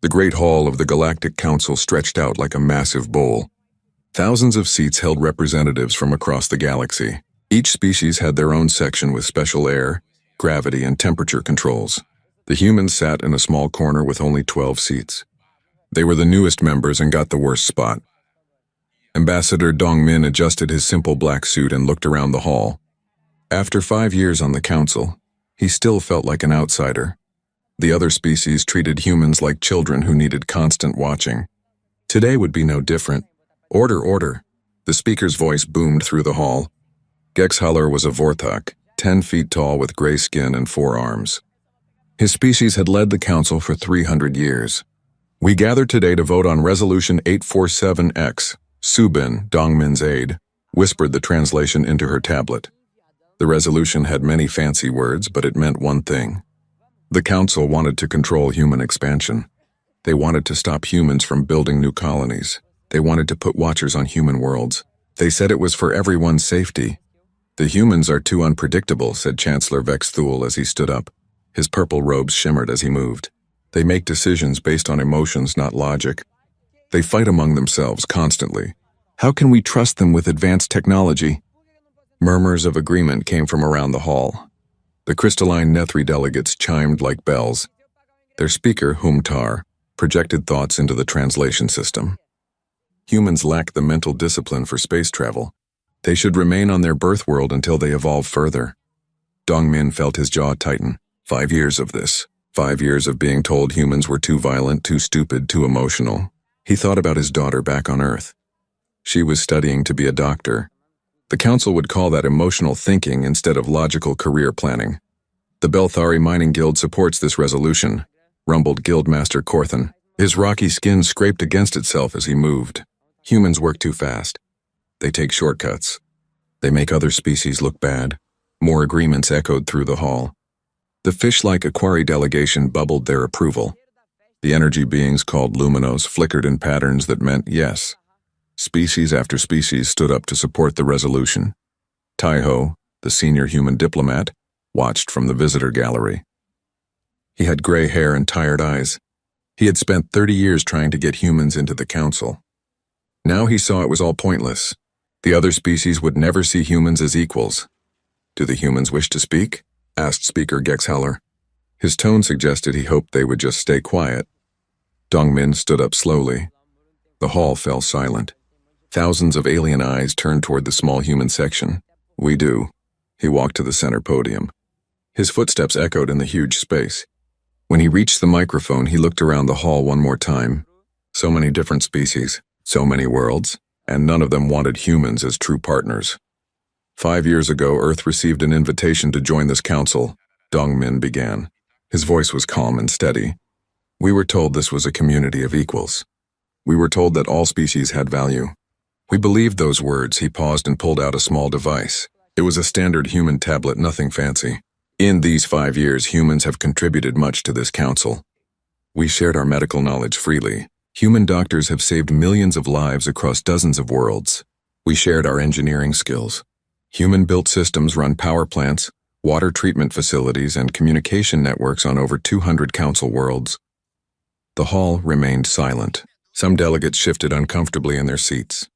The Great Hall of the Galactic Council stretched out like a massive bowl. Thousands of seats held representatives from across the galaxy. Each species had their own section with special air, gravity, and temperature controls. The humans sat in a small corner with only 12 seats. They were the newest members and got the worst spot. Ambassador Dongmin adjusted his simple black suit and looked around the hall. After 5 years on the council, he still felt like an outsider. The other species treated humans like children who needed constant watching. Today would be no different. Order, order. The speaker's voice boomed through the hall. Gexhaller was a Vorthok, 10 feet tall with gray skin and 4 arms. His species had led the council for 300 years. We gather today to vote on Resolution 847X. Subin, Dongmin's aide, whispered the translation into her tablet. The resolution had many fancy words, but it meant one thing. The council wanted to control human expansion. They wanted to stop humans from building new colonies. They wanted to put watchers on human worlds. They said it was for everyone's safety. The humans are too unpredictable, said Chancellor Vexthul as he stood up. His purple robes shimmered as he moved. They make decisions based on emotions, not logic. They fight among themselves constantly. How can we trust them with advanced technology? Murmurs of agreement came from around the hall. The crystalline Nethri delegates chimed like bells. Their speaker, Humtar, projected thoughts into the translation system. Humans lack the mental discipline for space travel. They should remain on their birth world until they evolve further. Dongmin felt his jaw tighten. 5 years of this. 5 years of being told humans were too violent, too stupid, too emotional. He thought about his daughter back on Earth. She was studying to be a doctor. The council would call that emotional thinking instead of logical career planning. The Belthari Mining Guild supports this resolution, rumbled Guildmaster Korthan. His rocky skin scraped against itself as he moved. Humans work too fast. They take shortcuts. They make other species look bad. More agreements echoed through the hall. The fish-like Aquari delegation bubbled their approval. The energy beings called Luminos flickered in patterns that meant yes. Species after species stood up to support the resolution. Taiho, the senior human diplomat, watched from the visitor gallery. He had gray hair and tired eyes. He had spent 30 years trying to get humans into the council. Now he saw it was all pointless. The other species would never see humans as equals. Do the humans wish to speak? Asked Speaker Gexhaller. His tone suggested he hoped they would just stay quiet. Dongmin stood up slowly. The hall fell silent. Thousands of alien eyes turned toward the small human section. We do. He walked to the center podium. His footsteps echoed in the huge space. When he reached the microphone, he looked around the hall one more time. So many different species, so many worlds, and none of them wanted humans as true partners. 5 years ago, Earth received an invitation to join this council. Dongmin began. His voice was calm and steady. We were told this was a community of equals. We were told that all species had value. We believed those words. He paused and pulled out a small device. It was a standard human tablet, nothing fancy. In these 5 years, humans have contributed much to this council. We shared our medical knowledge freely. Human doctors have saved millions of lives across dozens of worlds. We shared our engineering skills. Human-built systems run power plants, water treatment facilities, and communication networks on over 200 council worlds. The hall remained silent. Some delegates shifted uncomfortably in their seats.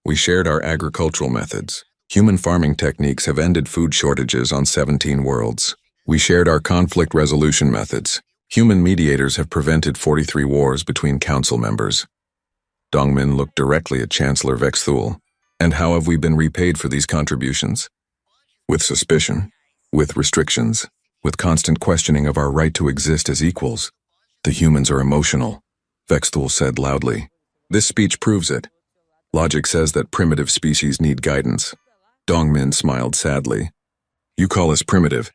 We shared our agricultural methods. Human farming techniques have ended food shortages on 17 worlds. We shared our conflict resolution methods. Human mediators have prevented 43 wars between council members. Dongmin looked directly at Chancellor Vexthul. And how have we been repaid for these contributions? With suspicion, with restrictions, with constant questioning of our right to exist as equals. The humans are emotional, Vexthul said loudly. This speech proves it. Logic says that primitive species need guidance. Dongmin smiled sadly. You call us primitive,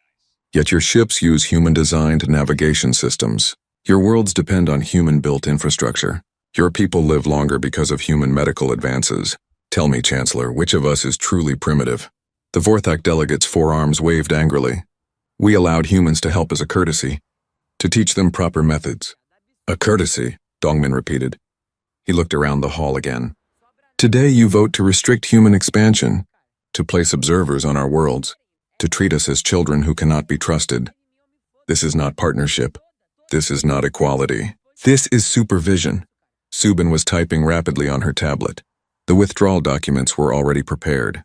yet your ships use human-designed navigation systems. Your worlds depend on human-built infrastructure. Your people live longer because of human medical advances. Tell me, Chancellor, which of us is truly primitive? The Vorthok delegates' forearms waved angrily. We allowed humans to help as a courtesy, to teach them proper methods. A courtesy, Dongmin repeated. He looked around the hall again. Today you vote to restrict human expansion, to place observers on our worlds, to treat us as children who cannot be trusted. This is not partnership. This is not equality. This is supervision. Subin was typing rapidly on her tablet. The withdrawal documents were already prepared.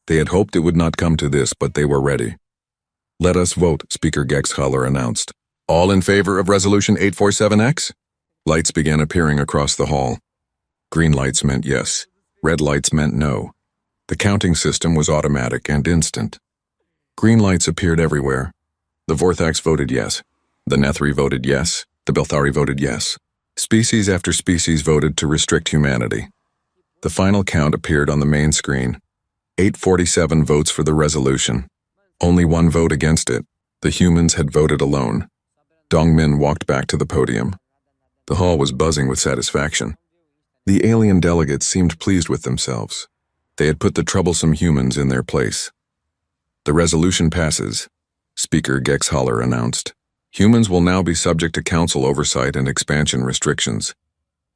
They had hoped it would not come to this, but they were ready. Let us vote, Speaker Gexhaller announced. All in favor of Resolution 847X? Lights began appearing across the hall. Green lights meant yes. Red lights meant no. The counting system was automatic and instant. Green lights appeared everywhere. The Vorthax voted yes. The Nethri voted yes. The Belthari voted yes. Species after species voted to restrict humanity. The final count appeared on the main screen. 847 votes for the resolution. Only one vote against it. The humans had voted alone. Dongmin walked back to the podium. The hall was buzzing with satisfaction. The alien delegates seemed pleased with themselves. They had put the troublesome humans in their place. The resolution passes, Speaker Gexhaller announced. Humans will now be subject to council oversight and expansion restrictions.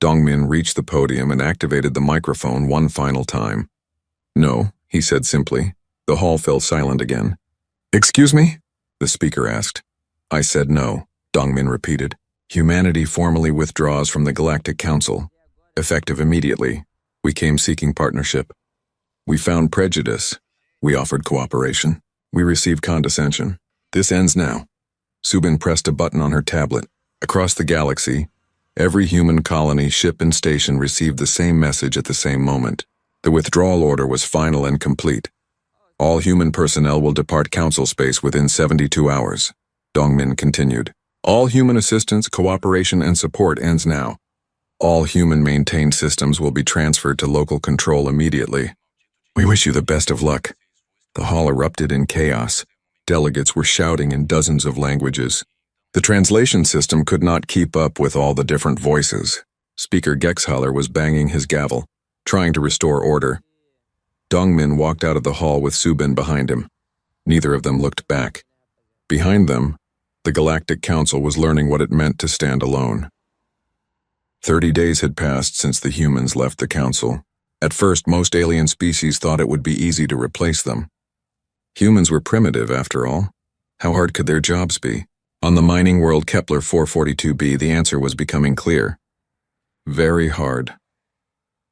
Dongmin reached the podium and activated the microphone one final time. No, he said simply. The hall fell silent again. Excuse me? The speaker asked. I said no, Dongmin repeated. Humanity formally withdraws from the Galactic Council. Effective immediately. We came seeking partnership. We found prejudice. We offered cooperation. We received condescension. This ends now. Subin pressed a button on her tablet. Across the galaxy, every human colony, ship, and station received the same message at the same moment. The withdrawal order was final and complete. All human personnel will depart council space within 72 hours. Dongmin continued. All human assistance, cooperation, and support ends now. All human-maintained systems will be transferred to local control immediately. We wish you the best of luck. The hall erupted in chaos. Delegates were shouting in dozens of languages. The translation system could not keep up with all the different voices. Speaker Gexhaller was banging his gavel, trying to restore order. Dongmin walked out of the hall with Subin behind him. Neither of them looked back. Behind them, the Galactic Council was learning what it meant to stand alone. 30 days had passed since the humans left the Council. At first, most alien species thought it would be easy to replace them. Humans were primitive, after all. How hard could their jobs be? On the mining world Kepler 442b, the answer was becoming clear. Very hard.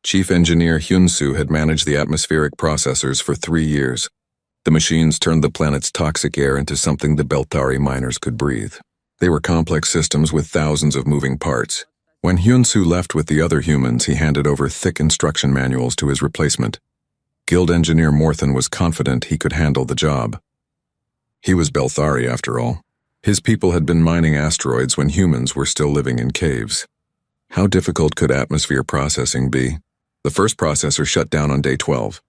Chief Engineer Hyun-Soo had managed the atmospheric processors for 3 years. The machines turned the planet's toxic air into something the Belthari miners could breathe. They were complex systems with thousands of moving parts. When Hyun-Soo left with the other humans, he handed over thick instruction manuals to his replacement. Guild Engineer Morthen was confident he could handle the job. He was Belthari, after all. His people had been mining asteroids when humans were still living in caves. How difficult could atmosphere processing be? The first processor shut down on day 12.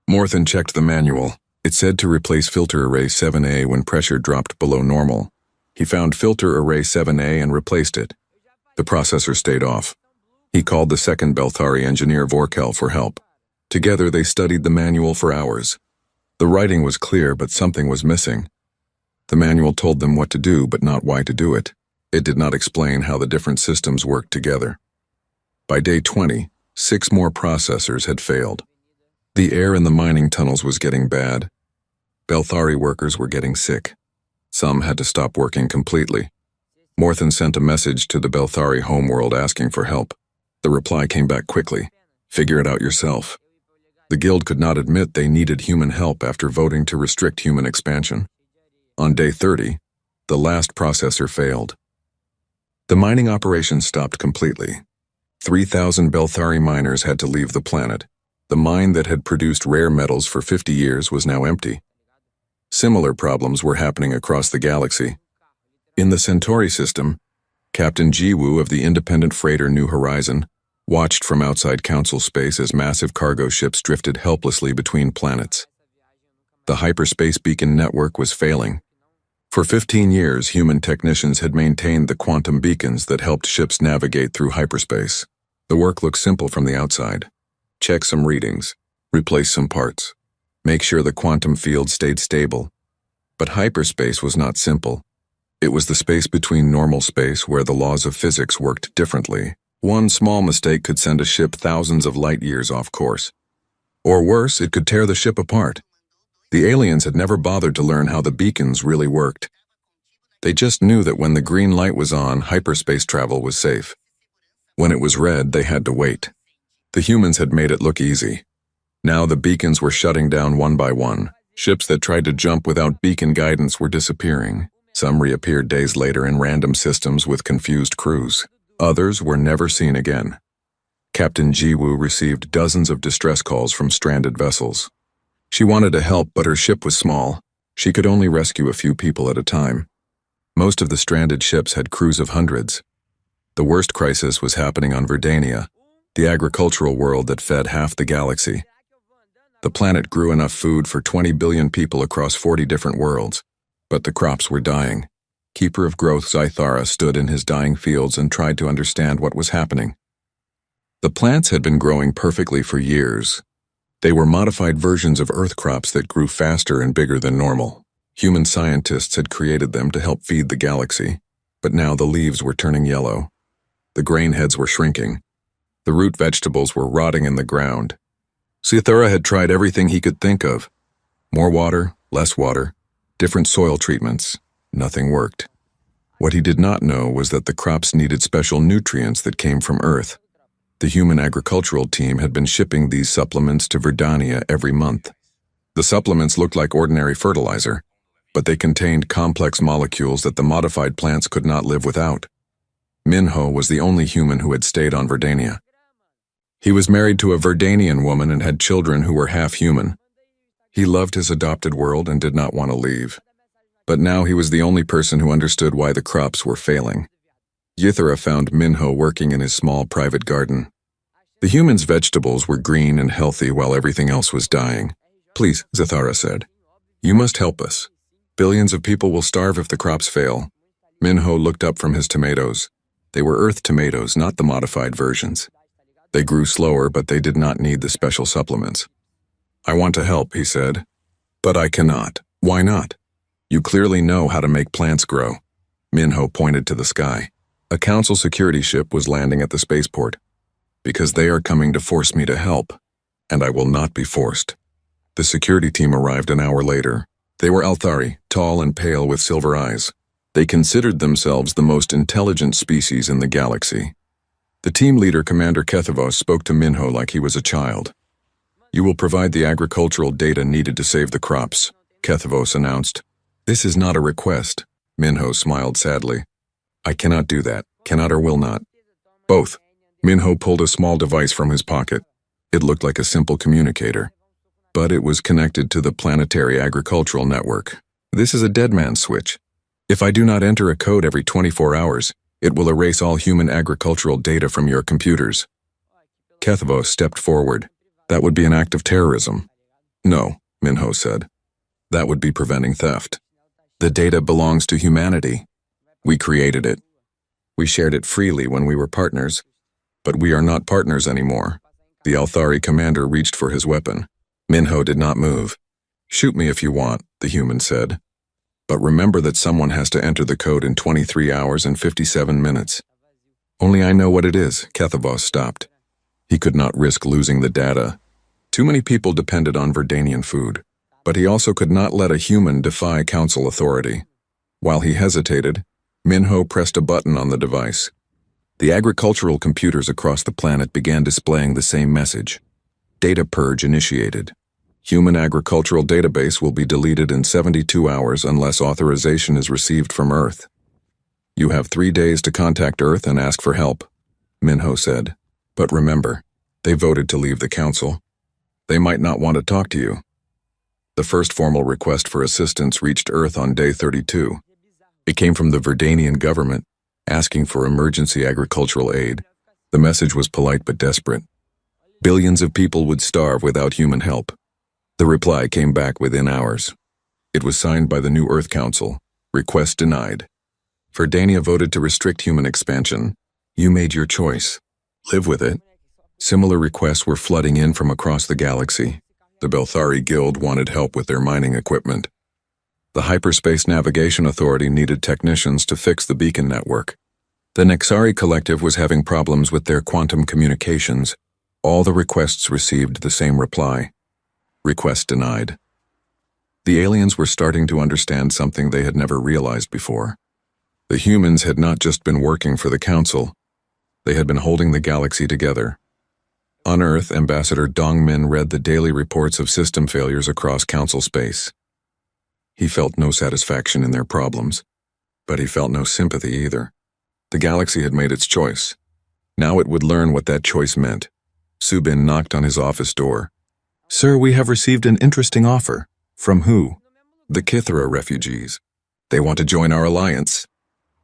Morthen checked the manual. It said to replace filter array 7A when pressure dropped below normal. He found filter array 7A and replaced it. The processor stayed off. He called the second Belthari engineer Vorkel for help. Together they studied the manual for hours. The writing was clear, but something was missing. The manual told them what to do, but not why to do it. It did not explain how the different systems worked together. By day 20, 6 more processors had failed. The air in the mining tunnels was getting bad. Belthari workers were getting sick. Some had to stop working completely. Morthen sent a message to the Belthari homeworld asking for help. The reply came back quickly. Figure it out yourself. The guild could not admit they needed human help after voting to restrict human expansion. On day 30, the last processor failed. The mining operation stopped completely. 3,000 Belthari miners had to leave the planet. The mine that had produced rare metals for 50 years was now empty. Similar problems were happening across the galaxy. In the Centauri system, Captain Jiwoo of the independent freighter New Horizon watched from outside council space as massive cargo ships drifted helplessly between planets. The hyperspace beacon network was failing. For 15 years, human technicians had maintained the quantum beacons that helped ships navigate through hyperspace. The work looked simple from the outside. Check some readings, replace some parts, make sure the quantum field stayed stable. But hyperspace was not simple. It was the space between normal space where the laws of physics worked differently. One small mistake could send a ship thousands of light years off course. Or worse, it could tear the ship apart. The aliens had never bothered to learn how the beacons really worked. They just knew that when the green light was on, hyperspace travel was safe. When it was red, they had to wait. The humans had made it look easy. Now the beacons were shutting down one by one. Ships that tried to jump without beacon guidance were disappearing. Some reappeared days later in random systems with confused crews. Others were never seen again. Captain Jiwoo received dozens of distress calls from stranded vessels. She wanted to help, but her ship was small. She could only rescue a few people at a time. Most of the stranded ships had crews of hundreds. The worst crisis was happening on Verdania, the agricultural world that fed half the galaxy. The planet grew enough food for 20 billion people across 40 different worlds, but the crops were dying. Keeper of Growth Zythara stood in his dying fields and tried to understand what was happening. The plants had been growing perfectly for years. They were modified versions of Earth crops that grew faster and bigger than normal. Human scientists had created them to help feed the galaxy, but now the leaves were turning yellow. The grain heads were shrinking. The root vegetables were rotting in the ground. Zythara had tried everything he could think of. More water, less water, different soil treatments. Nothing worked. What he did not know was that the crops needed special nutrients that came from Earth. The human agricultural team had been shipping these supplements to Verdania every month. The supplements looked like ordinary fertilizer, but they contained complex molecules that the modified plants could not live without. Minho was the only human who had stayed on Verdania. He was married to a Verdanian woman and had children who were half human. He loved his adopted world and did not want to leave. But now he was the only person who understood why the crops were failing. Zythara found Minho working in his small private garden. The humans' vegetables were green and healthy while everything else was dying. "Please," Zythara said. "You must help us. Billions of people will starve if the crops fail." Minho looked up from his tomatoes. They were Earth tomatoes, not the modified versions. They grew slower, but they did not need the special supplements. "I want to help," he said. "But I cannot." "Why not?" "You clearly know how to make plants grow." Minho pointed to the sky. A council security ship was landing at the spaceport. "Because they are coming to force me to help, and I will not be forced." The security team arrived an hour later. They were Althari, tall and pale with silver eyes. They considered themselves the most intelligent species in the galaxy. The team leader, Commander Kethevos, spoke to Minho like he was a child. "You will provide the agricultural data needed to save the crops," Kethevos announced. "This is not a request." Minho smiled sadly. "I cannot do that. Cannot or will not." "Both." Minho pulled a small device from his pocket. It looked like a simple communicator, but it was connected to the planetary agricultural network. "This is a dead man's switch. If I do not enter a code every 24 hours, it will erase all human agricultural data from your computers." Kethevos stepped forward. "That would be an act of terrorism." "No," Minho said. "That would be preventing theft. The data belongs to humanity. We created it. We shared it freely when we were partners, but we are not partners anymore." The Althari commander reached for his weapon. Minho did not move. "Shoot me if you want," the human said. "But remember that someone has to enter the code in 23 hours and 57 minutes. "Only I know what it is." Kethevos stopped. He could not risk losing the data. Too many people depended on Verdanian food, but he also could not let a human defy council authority. While he hesitated, Minho pressed a button on the device. The agricultural computers across the planet began displaying the same message. Data purge initiated. Human agricultural database will be deleted in 72 hours unless authorization is received from Earth. "You have 3 days to contact Earth and ask for help," Minho said. "But remember, they voted to leave the council. They might not want to talk to you." The first formal request for assistance reached Earth on day 32. It came from the Verdanian government, asking for emergency agricultural aid. The message was polite but desperate. Billions of people would starve without human help. The reply came back within hours. It was signed by the new Earth Council. Request denied. Verdania voted to restrict human expansion. You made your choice. Live with it. Similar requests were flooding in from across the galaxy. The Belthari Guild wanted help with their mining equipment. The Hyperspace Navigation Authority needed technicians to fix the beacon network. The Nexari Collective was having problems with their quantum communications. All the requests received the same reply. Request denied. The aliens were starting to understand something they had never realized before. The humans had not just been working for the Council, they had been holding the galaxy together. On Earth, Ambassador Dongmin read the daily reports of system failures across Council space. He felt no satisfaction in their problems, but he felt no sympathy either. The galaxy had made its choice. Now it would learn what that choice meant. Subin knocked on his office door. "Sir, we have received an interesting offer." "From who?" "The Kithra refugees. They want to join our alliance."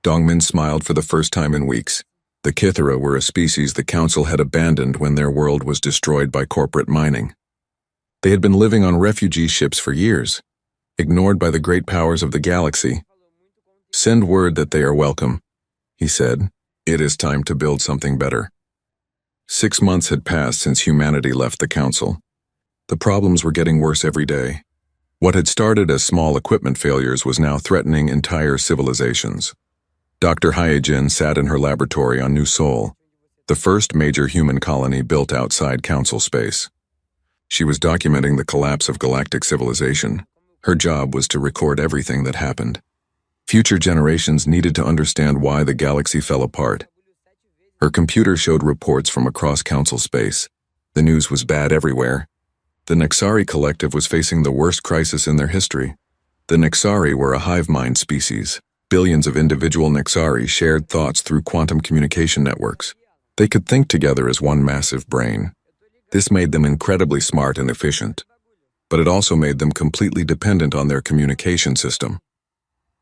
Dongmin smiled for the first time in weeks. The Kithra were a species the Council had abandoned when their world was destroyed by corporate mining. They had been living on refugee ships for years, ignored by the great powers of the galaxy. "Send word that they are welcome," he said. "It is time to build something better." 6 months had passed since humanity left the Council. The problems were getting worse every day. What had started as small equipment failures was now threatening entire civilizations. Dr. Hyejin sat in her laboratory on New Sol, the first major human colony built outside Council space. She was documenting the collapse of galactic civilization. Her job was to record everything that happened. Future generations needed to understand why the galaxy fell apart. Her computer showed reports from across Council space. The news was bad everywhere. The Nexari collective was facing the worst crisis in their history. The Nexari were a hive mind species. Billions of individual Nexari shared thoughts through quantum communication networks. They could think together as one massive brain. This made them incredibly smart and efficient. But it also made them completely dependent on their communication system.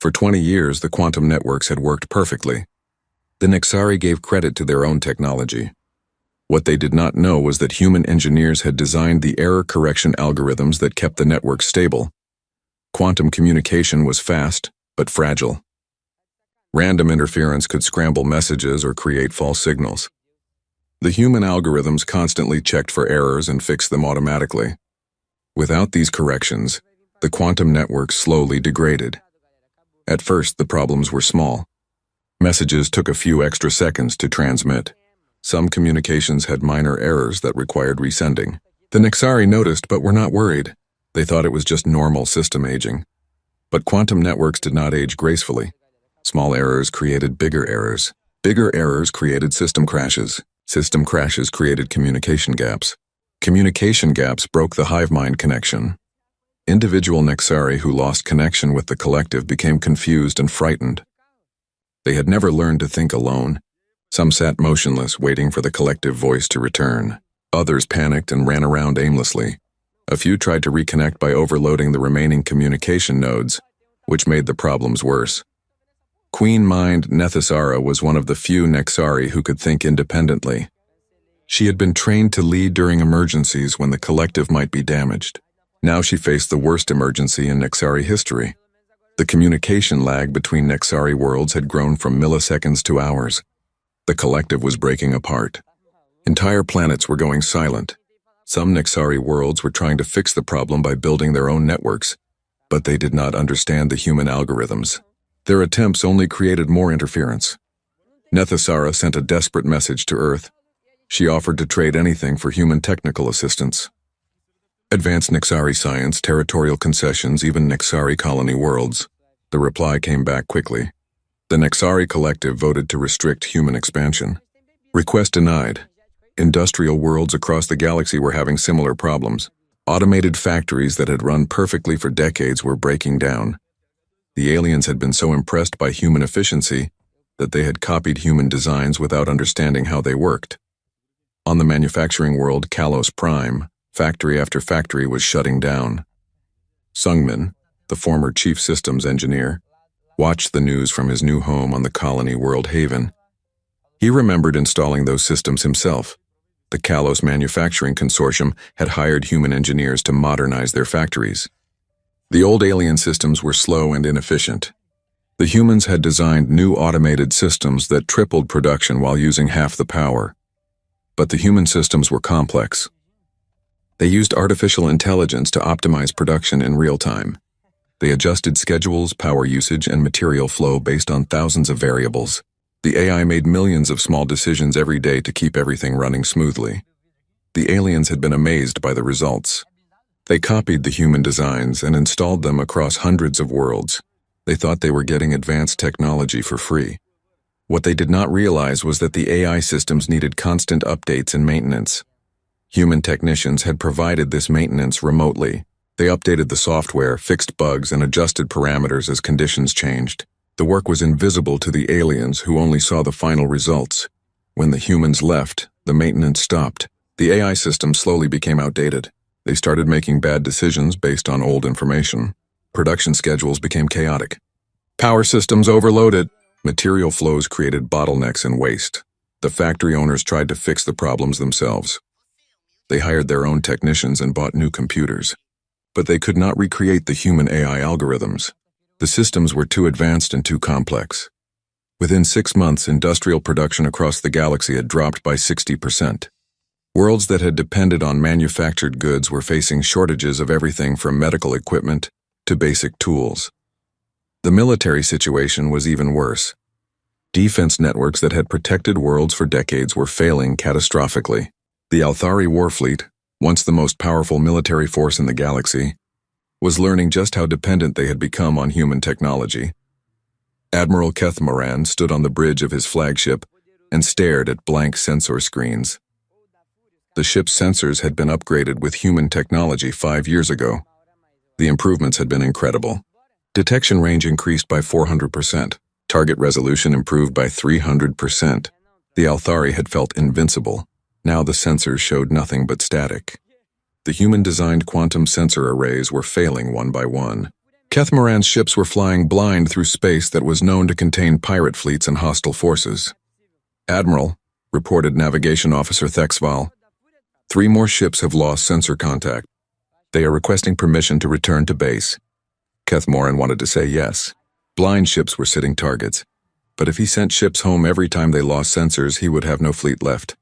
For 20 years, the quantum networks had worked perfectly. The Nexari gave credit to their own technology. What they did not know was that human engineers had designed the error correction algorithms that kept the network stable. Quantum communication was fast, but fragile. Random interference could scramble messages or create false signals. The human algorithms constantly checked for errors and fixed them automatically. Without these corrections, the quantum network slowly degraded. At first, the problems were small. Messages took a few extra seconds to transmit. Some communications had minor errors that required resending. The Nexari noticed but were not worried. They thought it was just normal system aging. But quantum networks did not age gracefully. Small errors created bigger errors. Bigger errors created system crashes. System crashes created communication gaps. Communication gaps broke the hive mind connection. Individual Nexari who lost connection with the collective became confused and frightened. They had never learned to think alone. Some sat motionless, waiting for the collective voice to return. Others panicked and ran around aimlessly. A few tried to reconnect by overloading the remaining communication nodes, which made the problems worse. Queen Mind Nethasara was one of the few Nexari who could think independently. She had been trained to lead during emergencies when the collective might be damaged. Now she faced the worst emergency in Nexari history. The communication lag between Nexari worlds had grown from milliseconds to hours. The collective was breaking apart. Entire planets were going silent. Some Nexari worlds were trying to fix the problem by building their own networks, but they did not understand the human algorithms. Their attempts only created more interference. Nethasara sent a desperate message to Earth. She offered to trade anything for human technical assistance. Advanced Nexari science, territorial concessions, even Nexari colony worlds. The reply came back quickly. The Nexari collective voted to restrict human expansion. Request denied. Industrial worlds across the galaxy were having similar problems. Automated factories that had run perfectly for decades were breaking down. The aliens had been so impressed by human efficiency that they had copied human designs without understanding how they worked. On the manufacturing world, Kalos Prime, factory after factory was shutting down. Sungmin, the former chief systems engineer, watched the news from his new home on the colony world Haven. He remembered installing those systems himself. The Kalos Manufacturing Consortium had hired human engineers to modernize their factories. The old alien systems were slow and inefficient. The humans had designed new automated systems that tripled production while using half the power. But the human systems were complex. They used artificial intelligence to optimize production in real time. They adjusted schedules, power usage, and material flow based on thousands of variables. The AI made millions of small decisions every day to keep everything running smoothly. The aliens had been amazed by the results. They copied the human designs and installed them across hundreds of worlds. They thought they were getting advanced technology for free. What they did not realize was that the AI systems needed constant updates and maintenance. Human technicians had provided this maintenance remotely. They updated the software, fixed bugs, and adjusted parameters as conditions changed. The work was invisible to the aliens, who only saw the final results. When the humans left, the maintenance stopped. The AI system slowly became outdated. They started making bad decisions based on old information. Production schedules became chaotic. Power systems overloaded. Material flows created bottlenecks and waste. The factory owners tried to fix the problems themselves. They hired their own technicians and bought new computers. But they could not recreate the human AI algorithms. The systems were too advanced and too complex. Within 6 months, industrial production across the galaxy had dropped by 60%. Worlds that had depended on manufactured goods were facing shortages of everything from medical equipment to basic tools. The military situation was even worse. Defense networks that had protected worlds for decades were failing catastrophically. The Althari war fleet, once the most powerful military force in the galaxy, was learning just how dependent they had become on human technology. Admiral Kethmoran stood on the bridge of his flagship and stared at blank sensor screens. The ship's sensors had been upgraded with human technology 5 years ago. The improvements had been incredible. Detection range increased by 400%. Target resolution improved by 300%. The Althari had felt invincible. Now the sensors showed nothing but static. The human-designed quantum sensor arrays were failing one by one. Kethmoran's ships were flying blind through space that was known to contain pirate fleets and hostile forces. "Admiral," reported Navigation Officer Thexval, "3 more ships have lost sensor contact. They are requesting permission to return to base." Kethmoran wanted to say yes. Blind ships were sitting targets. But if he sent ships home every time they lost sensors, he would have no fleet left.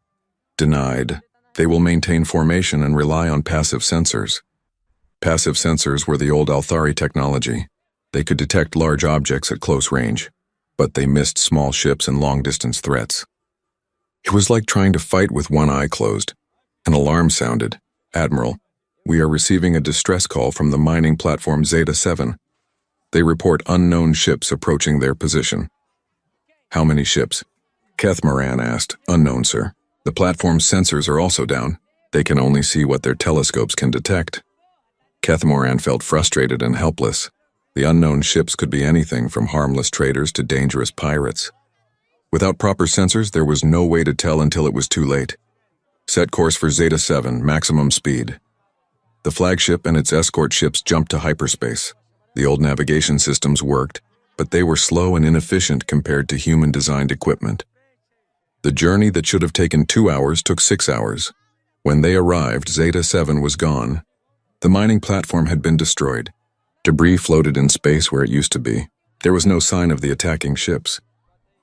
Denied. They will maintain formation and rely on passive sensors. Passive sensors were the old Althari technology. They could detect large objects at close range, but they missed small ships and long-distance threats. It was like trying to fight with one eye closed. An alarm sounded. "Admiral, we are receiving a distress call from the mining platform Zeta 7. They report unknown ships approaching their position." "How many ships?" Kethmoran asked. "Unknown, sir. The platform's sensors are also down. They can only see what their telescopes can detect." Kethmoran felt frustrated and helpless. The unknown ships could be anything from harmless traders to dangerous pirates. Without proper sensors, there was no way to tell until it was too late. "Set course for Zeta 7, maximum speed." The flagship and its escort ships jumped to hyperspace. The old navigation systems worked, but they were slow and inefficient compared to human-designed equipment. The journey that should have taken 2 hours took 6 hours. When they arrived, Zeta 7 was gone. The mining platform had been destroyed. Debris floated in space where it used to be. There was no sign of the attacking ships.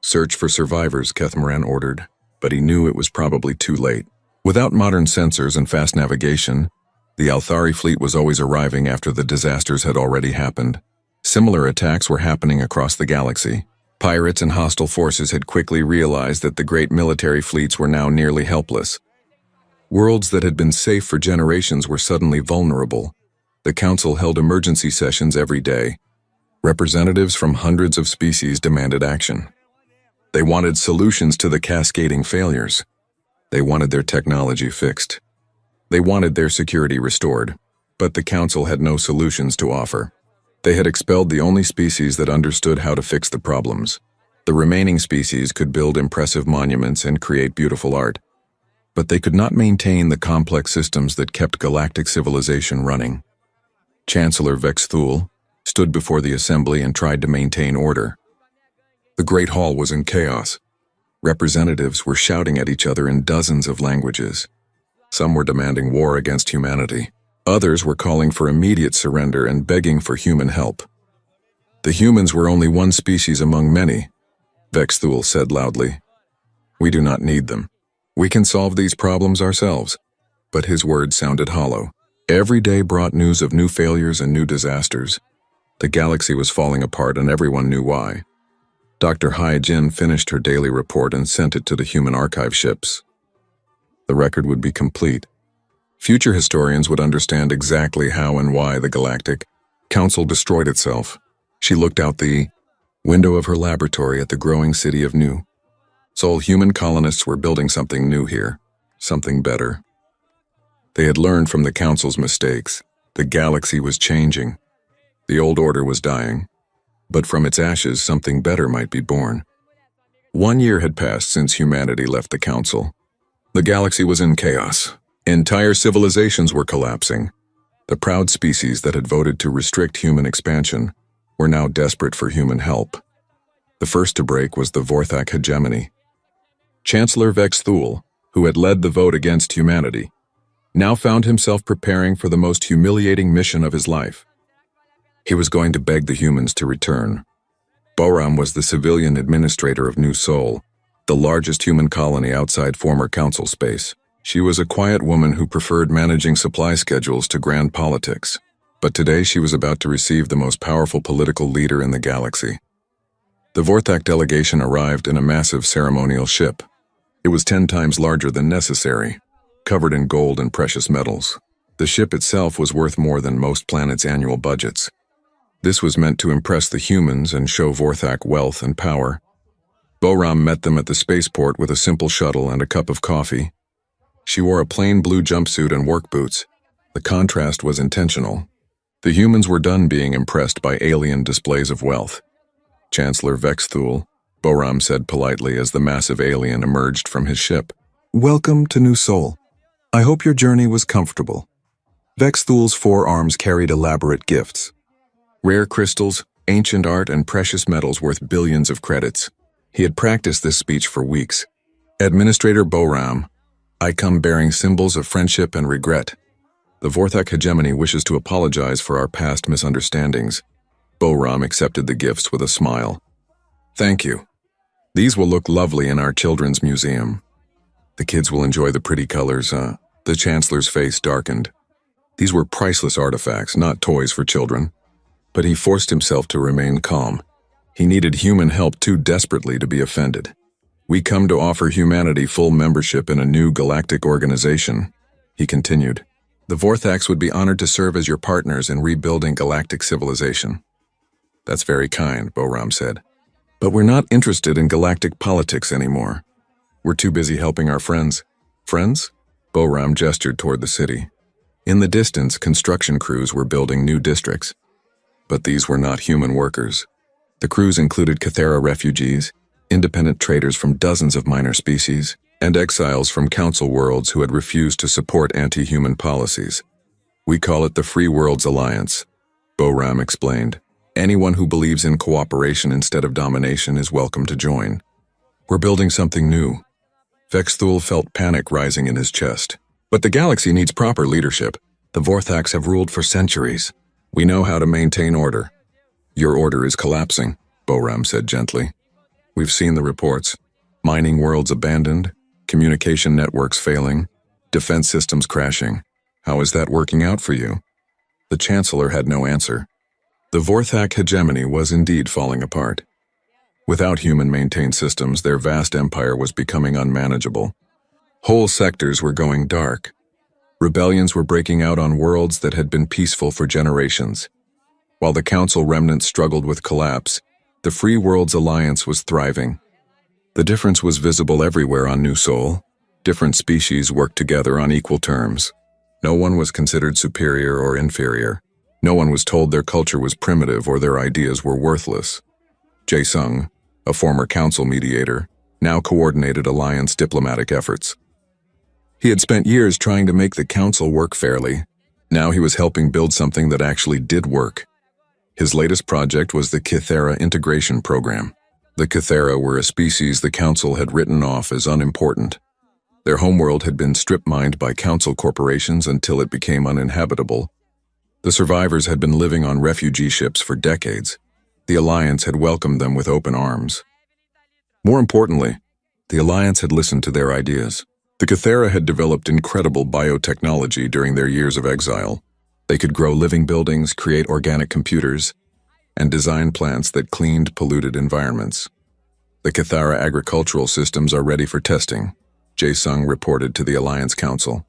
"Search for survivors," Kethmoran ordered, but he knew it was probably too late. Without modern sensors and fast navigation, the Althari fleet was always arriving after the disasters had already happened. Similar attacks were happening across the galaxy. Pirates and hostile forces had quickly realized that the great military fleets were now nearly helpless. Worlds that had been safe for generations were suddenly vulnerable. The Council held emergency sessions every day. Representatives from hundreds of species demanded action. They wanted solutions to the cascading failures. They wanted their technology fixed. They wanted their security restored, but the Council had no solutions to offer. They had expelled the only species that understood how to fix the problems. The remaining species could build impressive monuments and create beautiful art, but they could not maintain the complex systems that kept galactic civilization running. Chancellor Vex Thul stood before the assembly and tried to maintain order. The Great Hall was in chaos. Representatives were shouting at each other in dozens of languages. Some were demanding war against humanity. Others were calling for immediate surrender and begging for human help. "The humans were only one species among many," Vex Thul said loudly. "We do not need them. We can solve these problems ourselves." But his words sounded hollow. Every day brought news of new failures and new disasters. The galaxy was falling apart and everyone knew why. Dr. Hai Jin finished her daily report and sent it to the human archive ships. The record would be complete. Future historians would understand exactly how and why the Galactic Council destroyed itself. She looked out the window of her laboratory at the growing city of New Sol. Human colonists were building something new here, something better. They had learned from the Council's mistakes. The galaxy was changing. The old order was dying. But from its ashes, something better might be born. 1 year had passed since humanity left the Council. The galaxy was in chaos. Entire civilizations were collapsing. The proud species that had voted to restrict human expansion were now desperate for human help. The first to break was the Vorthak hegemony. Chancellor Vex Thule, who had led the vote against humanity, now found himself preparing for the most humiliating mission of his life. He was going to beg the humans to return. Boram was the civilian administrator of New Sol, the largest human colony outside former council space. She was a quiet woman who preferred managing supply schedules to grand politics. But today she was about to receive the most powerful political leader in the galaxy. The Vorthak delegation arrived in a massive ceremonial ship. It was 10 times larger than necessary, covered in gold and precious metals. The ship itself was worth more than most planets' annual budgets. This was meant to impress the humans and show Vorthak wealth and power. Boram met them at the spaceport with a simple shuttle and a cup of coffee. She wore a plain blue jumpsuit and work boots. The contrast was intentional. The humans were done being impressed by alien displays of wealth. Chancellor Vex Thule, Boram said politely as the massive alien emerged from his ship. "Welcome to New Sol. I hope your journey was comfortable." Vex Thule's forearms carried elaborate gifts. Rare crystals, ancient art, and precious metals worth billions of credits. He had practiced this speech for weeks. "Administrator Boram, I come bearing symbols of friendship and regret. The Vorthak hegemony wishes to apologize for our past misunderstandings." Boram accepted the gifts with a smile. "Thank you. These will look lovely in our children's museum. The kids will enjoy the pretty colors." The Chancellor's face darkened. These were priceless artifacts, not toys for children. But he forced himself to remain calm. He needed human help too desperately to be offended. "We come to offer humanity full membership in a new galactic organization," he continued. "The Vorthaks would be honored to serve as your partners in rebuilding galactic civilization." "That's very kind," Boram said. "But we're not interested in galactic politics anymore. We're too busy helping our friends." "Friends?" Boram gestured toward the city. In the distance, construction crews were building new districts. But these were not human workers. The crews included Cathera refugees, independent traders from dozens of minor species, and exiles from council worlds who had refused to support anti-human policies. "We call it the Free Worlds Alliance," Boram explained. "Anyone who believes in cooperation instead of domination is welcome to join. We're building something new." Vex Thule felt panic rising in his chest. "But the galaxy needs proper leadership. The Vorthaks have ruled for centuries. We know how to maintain order." "Your order is collapsing," Boram said gently. "We've seen the reports. Mining worlds abandoned, communication networks failing, defense systems crashing. How is that working out for you?" The Chancellor had no answer. The Vorthak hegemony was indeed falling apart. Without human-maintained systems, their vast empire was becoming unmanageable. Whole sectors were going dark. Rebellions were breaking out on worlds that had been peaceful for generations. While the Council remnants struggled with collapse, the Free Worlds Alliance was thriving. The difference was visible everywhere on New Sol. Different species worked together on equal terms. No one was considered superior or inferior. No one was told their culture was primitive or their ideas were worthless. Jae-sung, a former council mediator, now coordinated Alliance diplomatic efforts. He had spent years trying to make the council work fairly. Now he was helping build something that actually did work. His latest project was the Cathera integration program. The Cathera were a species the council had written off as unimportant. Their homeworld had been strip-mined by council corporations until it became uninhabitable. The survivors had been living on refugee ships for decades. The Alliance had welcomed them with open arms. More importantly, the Alliance had listened to their ideas. The Cathera had developed incredible biotechnology during their years of exile. They could grow living buildings, create organic computers, and design plants that cleaned polluted environments. "The Cathera agricultural systems are ready for testing," Jae-sung reported to the Alliance Council.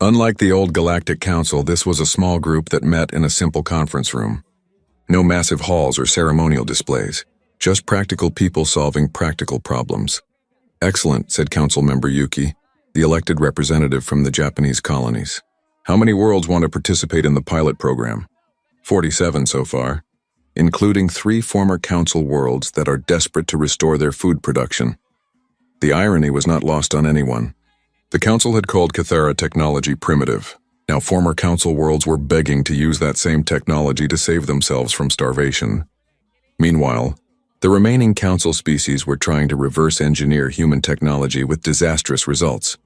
Unlike the old Galactic Council, this was a small group that met in a simple conference room. No massive halls or ceremonial displays. Just practical people solving practical problems. Excellent, said Council Member Yuki, the elected representative from the Japanese colonies. How many worlds want to participate in the pilot program? 47 so far, including 3 former Council worlds that are desperate to restore their food production. The irony was not lost on anyone. The Council had called Cathara technology primitive. Now former Council worlds were begging to use that same technology to save themselves from starvation. Meanwhile, the remaining Council species were trying to reverse engineer human technology with disastrous results.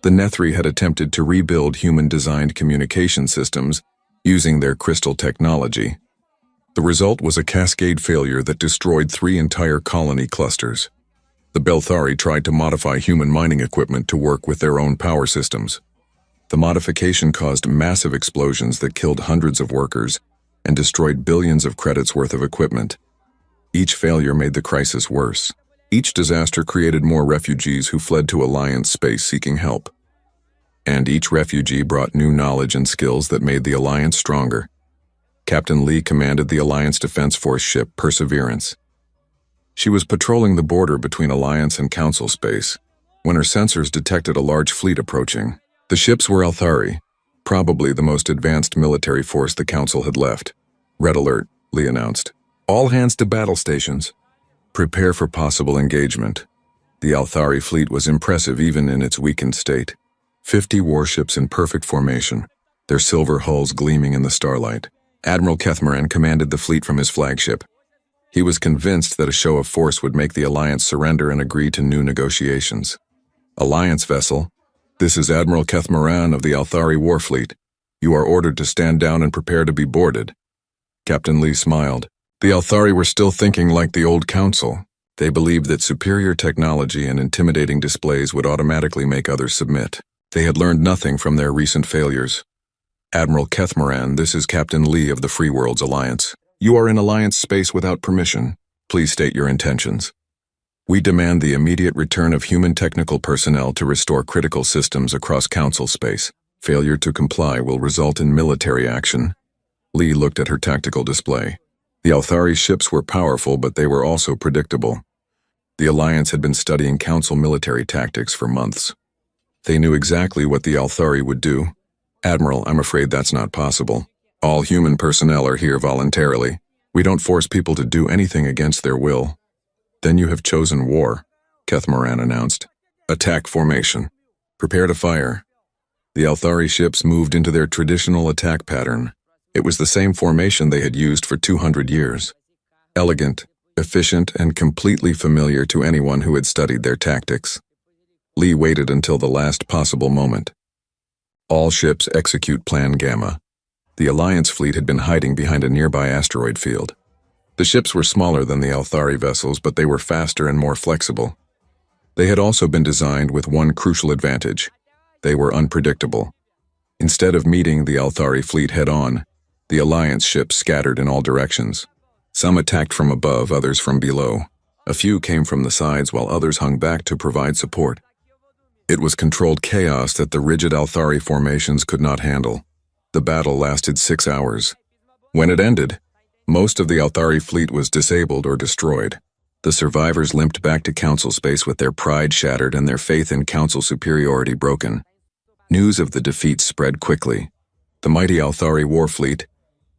The Nethri had attempted to rebuild human-designed communication systems using their crystal technology. The result was a cascade failure that destroyed 3 entire colony clusters. The Belthari tried to modify human mining equipment to work with their own power systems. The modification caused massive explosions that killed hundreds of workers and destroyed billions of credits worth of equipment. Each failure made the crisis worse. Each disaster created more refugees who fled to Alliance space seeking help. And each refugee brought new knowledge and skills that made the Alliance stronger. Captain Lee commanded the Alliance Defense Force ship Perseverance. She was patrolling the border between Alliance and Council space when her sensors detected a large fleet approaching. The ships were Althari, probably the most advanced military force the Council had left. Red alert, Lee announced. All hands to battle stations. Prepare for possible engagement. The Althari fleet was impressive even in its weakened state. 50 warships in perfect formation, their silver hulls gleaming in the starlight. Admiral Kethmaran commanded the fleet from his flagship. He was convinced that a show of force would make the Alliance surrender and agree to new negotiations. Alliance vessel, this is Admiral Kethmaran of the Althari Warfleet. You are ordered to stand down and prepare to be boarded. Captain Lee smiled. The Althari were still thinking like the old Council. They believed that superior technology and intimidating displays would automatically make others submit. They had learned nothing from their recent failures. Admiral Kethmaran, this is Captain Lee of the Free Worlds Alliance. You are in Alliance space without permission. Please state your intentions. We demand the immediate return of human technical personnel to restore critical systems across Council space. Failure to comply will result in military action. Lee looked at her tactical display. The Althari ships were powerful, but they were also predictable. The Alliance had been studying Council military tactics for months. They knew exactly what the Althari would do. Admiral, I'm afraid that's not possible. All human personnel are here voluntarily. We don't force people to do anything against their will. Then you have chosen war, Kethmaran announced. Attack formation. Prepare to fire. The Althari ships moved into their traditional attack pattern. It was the same formation they had used for 200 years. Elegant, efficient, and completely familiar to anyone who had studied their tactics. Lee waited until the last possible moment. All ships execute Plan Gamma. The Alliance fleet had been hiding behind a nearby asteroid field. The ships were smaller than the Althari vessels, but they were faster and more flexible. They had also been designed with one crucial advantage. They were unpredictable. Instead of meeting the Althari fleet head-on, the Alliance ships scattered in all directions. Some attacked from above, others from below. A few came from the sides while others hung back to provide support. It was controlled chaos that the rigid Althari formations could not handle. The battle lasted 6 hours. When it ended, most of the Althari fleet was disabled or destroyed. The survivors limped back to Council space with their pride shattered and their faith in Council superiority broken. News of the defeat spread quickly. The mighty Althari Warfleet,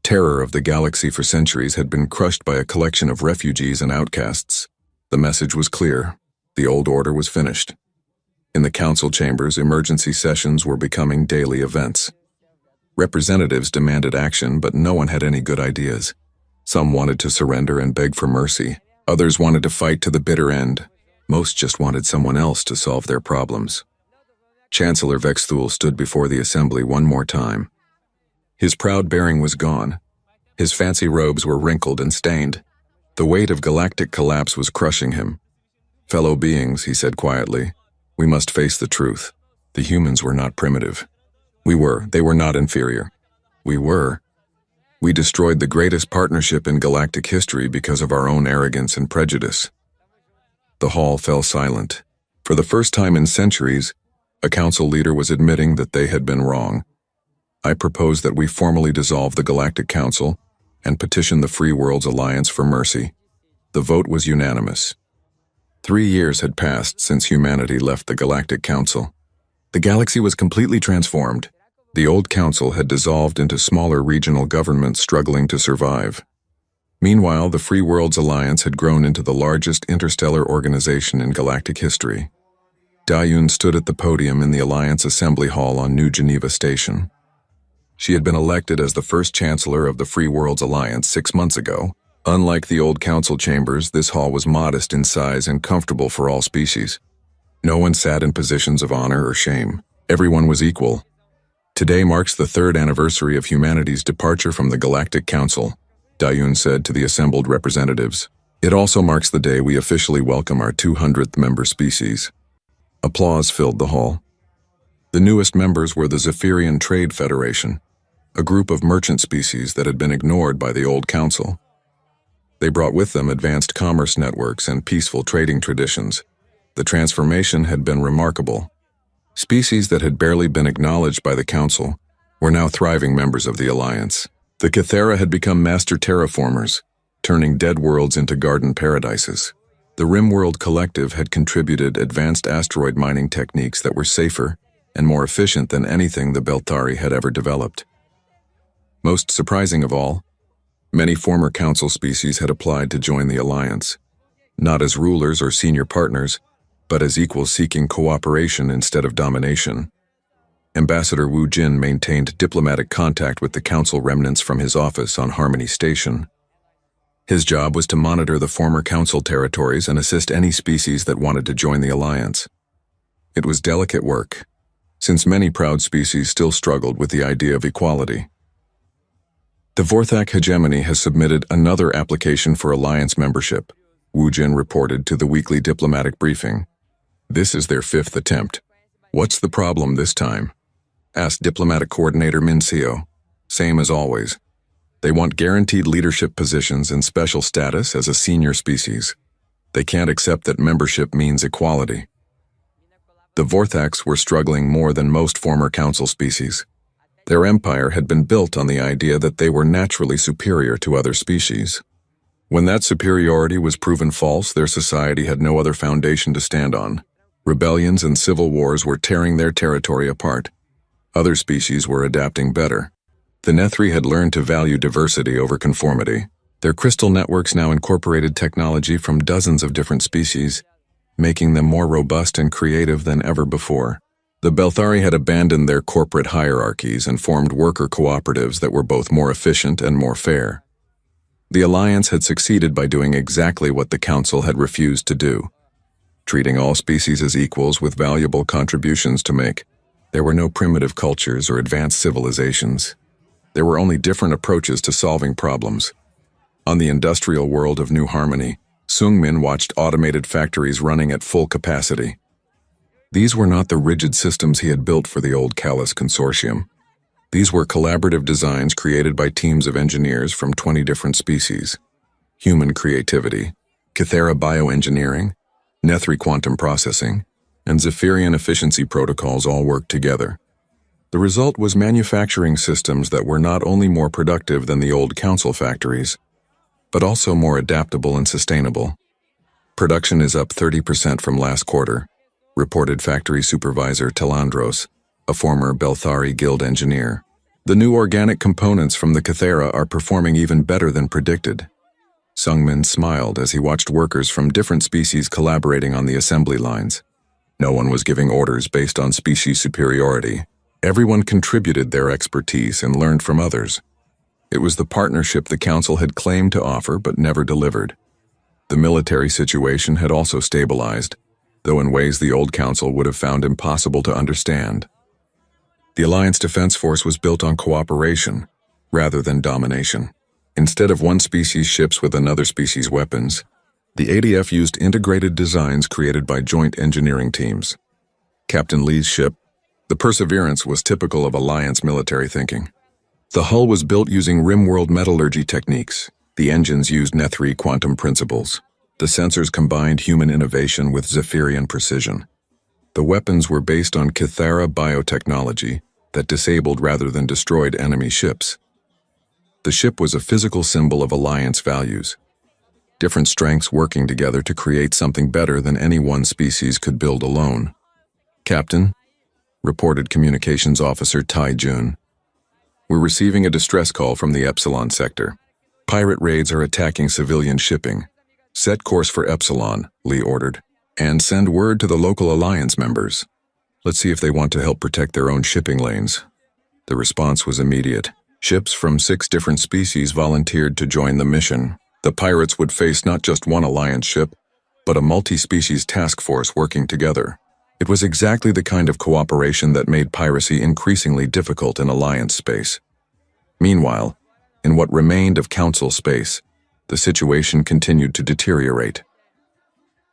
terror of the galaxy for centuries, had been crushed by a collection of refugees and outcasts. The message was clear. The old order was finished. In the Council chambers, emergency sessions were becoming daily events. Representatives demanded action, but no one had any good ideas. Some wanted to surrender and beg for mercy. Others wanted to fight to the bitter end. Most just wanted someone else to solve their problems. Chancellor Vexthul stood before the assembly one more time. His proud bearing was gone. His fancy robes were wrinkled and stained. The weight of galactic collapse was crushing him. Fellow beings, he said quietly, we must face the truth. The humans were not primitive. They were not inferior. We destroyed the greatest partnership in galactic history because of our own arrogance and prejudice. The hall fell silent. For the first time in centuries, a council leader was admitting that they had been wrong. I propose that we formally dissolve the Galactic Council and petition the Free Worlds Alliance for mercy. The vote was unanimous. 3 years had passed since humanity left the Galactic Council. The galaxy was completely transformed. The old council had dissolved into smaller regional governments struggling to survive. Meanwhile, the Free Worlds Alliance had grown into the largest interstellar organization in galactic history. Dayun stood at the podium in the Alliance Assembly Hall on New Geneva Station. She had been elected as the first chancellor of the Free Worlds Alliance 6 months ago. Unlike the old council chambers, this hall was modest in size and comfortable for all species. No one sat in positions of honor or shame. Everyone was equal. Today marks the 3rd anniversary of humanity's departure from the Galactic Council, Dayun said to the assembled representatives. It also marks the day we officially welcome our 200th member species. Applause filled the hall. The newest members were the Zephyrian Trade Federation, a group of merchant species that had been ignored by the old council. They brought with them advanced commerce networks and peaceful trading traditions. The transformation had been remarkable. Species that had barely been acknowledged by the council were now thriving members of the alliance. The Cathera had become master terraformers, turning dead worlds into garden paradises. The Rimworld Collective had contributed advanced asteroid mining techniques that were safer and more efficient than anything the Belthari had ever developed. Most surprising of all, many former council species had applied to join the alliance, not as rulers or senior partners, but as equals seeking cooperation instead of domination. Ambassador Wu Jin maintained diplomatic contact with the council remnants from his office on Harmony Station. His job was to monitor the former council territories and assist any species that wanted to join the alliance. It was delicate work, since many proud species still struggled with the idea of equality. The Vorthak hegemony has submitted another application for alliance membership, Wu Jin reported to the weekly diplomatic briefing. This is their 5th attempt. What's the problem this time? Asked diplomatic coordinator Min Seo. Same as always. They want guaranteed leadership positions and special status as a senior species. They can't accept that membership means equality. The Vorthaks were struggling more than most former council species. Their empire had been built on the idea that they were naturally superior to other species. When that superiority was proven false, their society had no other foundation to stand on. Rebellions and civil wars were tearing their territory apart. Other species were adapting better. The Nethri had learned to value diversity over conformity. Their crystal networks now incorporated technology from dozens of different species, making them more robust and creative than ever before. The Belthari had abandoned their corporate hierarchies and formed worker cooperatives that were both more efficient and more fair. The alliance had succeeded by doing exactly what the council had refused to do, treating all species as equals with valuable contributions to make. There were no primitive cultures or advanced civilizations. There were only different approaches to solving problems. On the industrial world of New Harmony, Sungmin watched automated factories running at full capacity. These were not the rigid systems he had built for the old Callus Consortium. These were collaborative designs created by teams of engineers from 20 different species. Human creativity, Cathera bioengineering, Nethri quantum processing, and Zephyrian efficiency protocols all worked together. The result was manufacturing systems that were not only more productive than the old council factories, but also more adaptable and sustainable. Production is up 30% from last quarter, reported factory supervisor Telandros, a former Belthari Guild engineer. The new organic components from the Cathera are performing even better than predicted. Sungmin smiled as he watched workers from different species collaborating on the assembly lines. No one was giving orders based on species superiority. Everyone contributed their expertise and learned from others. It was the partnership the council had claimed to offer but never delivered. The military situation had also stabilized, though in ways the old council would have found impossible to understand. The Alliance Defense Force was built on cooperation, rather than domination. Instead of one species' ships with another species' weapons, the ADF used integrated designs created by joint engineering teams. Captain Lee's ship, the Perseverance, was typical of Alliance military thinking. The hull was built using Rimworld metallurgy techniques. The engines used Nethri quantum principles. The sensors combined human innovation with Zephyrian precision. The weapons were based on Cathera biotechnology that disabled rather than destroyed enemy ships. The ship was a physical symbol of Alliance values. Different strengths working together to create something better than any one species could build alone. "Captain," reported Communications Officer Tai Jun. "We're receiving a distress call from the Epsilon sector. Pirate raids are attacking civilian shipping. Set course for Epsilon," Lee ordered, "and send word to the local Alliance members. Let's see if they want to help protect their own shipping lanes." The response was immediate. Ships from 6 different species volunteered to join the mission. The pirates would face not just one Alliance ship, but a multi-species task force working together. It was exactly the kind of cooperation that made piracy increasingly difficult in Alliance space. Meanwhile, in what remained of Council space, the situation continued to deteriorate.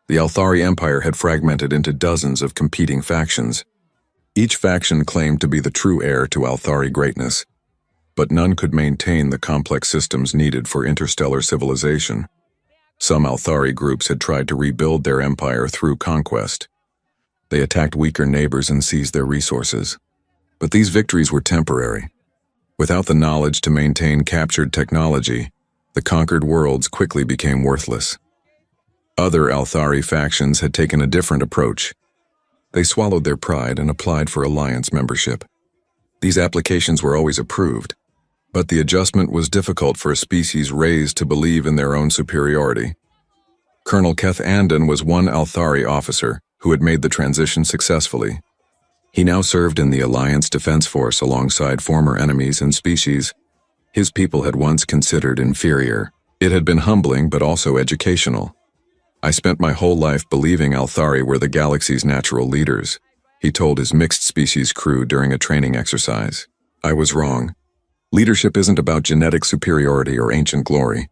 The Althari Empire had fragmented into dozens of competing factions. Each faction claimed to be the true heir to Althari greatness, but none could maintain the complex systems needed for interstellar civilization. Some Althari groups had tried to rebuild their empire through conquest. They attacked weaker neighbors and seized their resources. But these victories were temporary. Without the knowledge to maintain captured technology, the conquered worlds quickly became worthless. Other Althari factions had taken a different approach. They swallowed their pride and applied for Alliance membership. These applications were always approved, but the adjustment was difficult for a species raised to believe in their own superiority. Colonel Keth Andon was one Althari officer who had made the transition successfully. He now served in the Alliance Defense Force alongside former enemies and species his people had once considered inferior. It had been humbling but also educational. "I spent my whole life believing Althari were the galaxy's natural leaders," he told his mixed-species crew during a training exercise. "I was wrong. Leadership isn't about genetic superiority or ancient glory.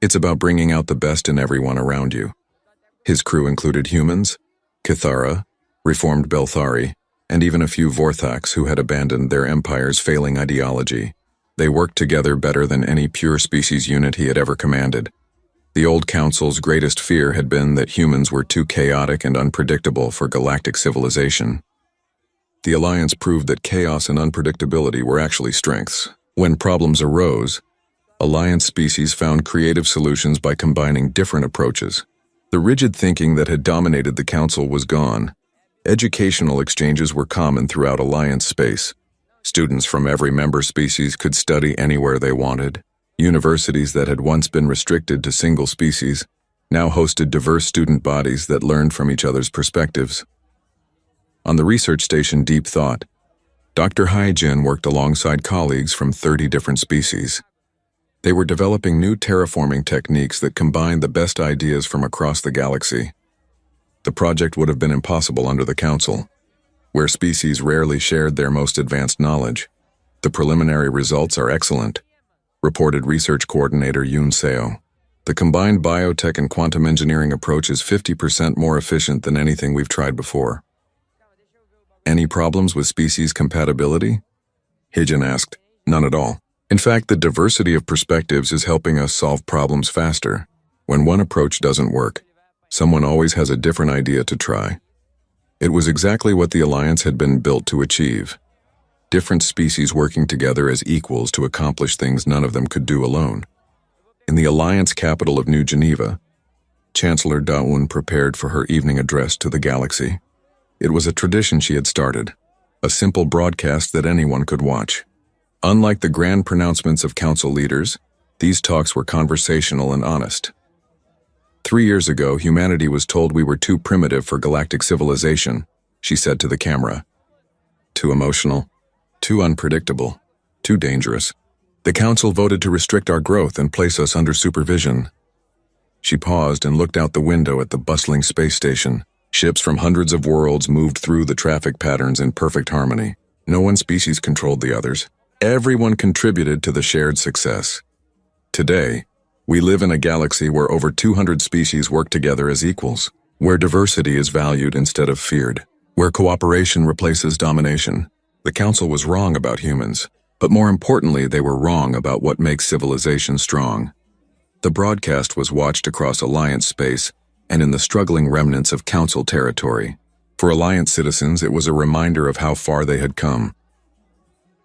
It's about bringing out the best in everyone around you." His crew included humans, Kithara, reformed Belthari, and even a few Vorthax who had abandoned their empire's failing ideology. They worked together better than any pure species unit he had ever commanded. The old council's greatest fear had been that humans were too chaotic and unpredictable for galactic civilization. The Alliance proved that chaos and unpredictability were actually strengths. When problems arose, Alliance species found creative solutions by combining different approaches. The rigid thinking that had dominated the Council was gone. Educational exchanges were common throughout Alliance space. Students from every member species could study anywhere they wanted. Universities that had once been restricted to single species now hosted diverse student bodies that learned from each other's perspectives. On the research station Deep Thought, Dr. Haijin worked alongside colleagues from 30 different species. They were developing new terraforming techniques that combined the best ideas from across the galaxy. The project would have been impossible under the Council, where species rarely shared their most advanced knowledge. "The preliminary results are excellent," reported research coordinator Yoon Seo. "The combined biotech and quantum engineering approach is 50% more efficient than anything we've tried before." "Any problems with species compatibility?" Hijin asked. "None at all. In fact, the diversity of perspectives is helping us solve problems faster. When one approach doesn't work, someone always has a different idea to try." It was exactly what the Alliance had been built to achieve. Different species working together as equals to accomplish things none of them could do alone. In the Alliance capital of New Geneva, Chancellor Daun prepared for her evening address to the galaxy. It was a tradition she had started, a simple broadcast that anyone could watch. Unlike the grand pronouncements of Council leaders, these talks were conversational and honest. 3 years ago, humanity was told we were too primitive for galactic civilization, she said to the camera. Too emotional, too unpredictable, too dangerous. The Council voted to restrict our growth and place us under supervision. She paused and looked out the window at the bustling space station. Ships from hundreds of worlds moved through the traffic patterns in perfect harmony. No one species controlled the others. Everyone contributed to the shared success. Today, we live in a galaxy where over 200 species work together as equals, where diversity is valued instead of feared, where cooperation replaces domination. The Council was wrong about humans, but more importantly, they were wrong about what makes civilization strong. The broadcast was watched across Alliance space and in the struggling remnants of Council territory. For Alliance citizens, it was a reminder of how far they had come.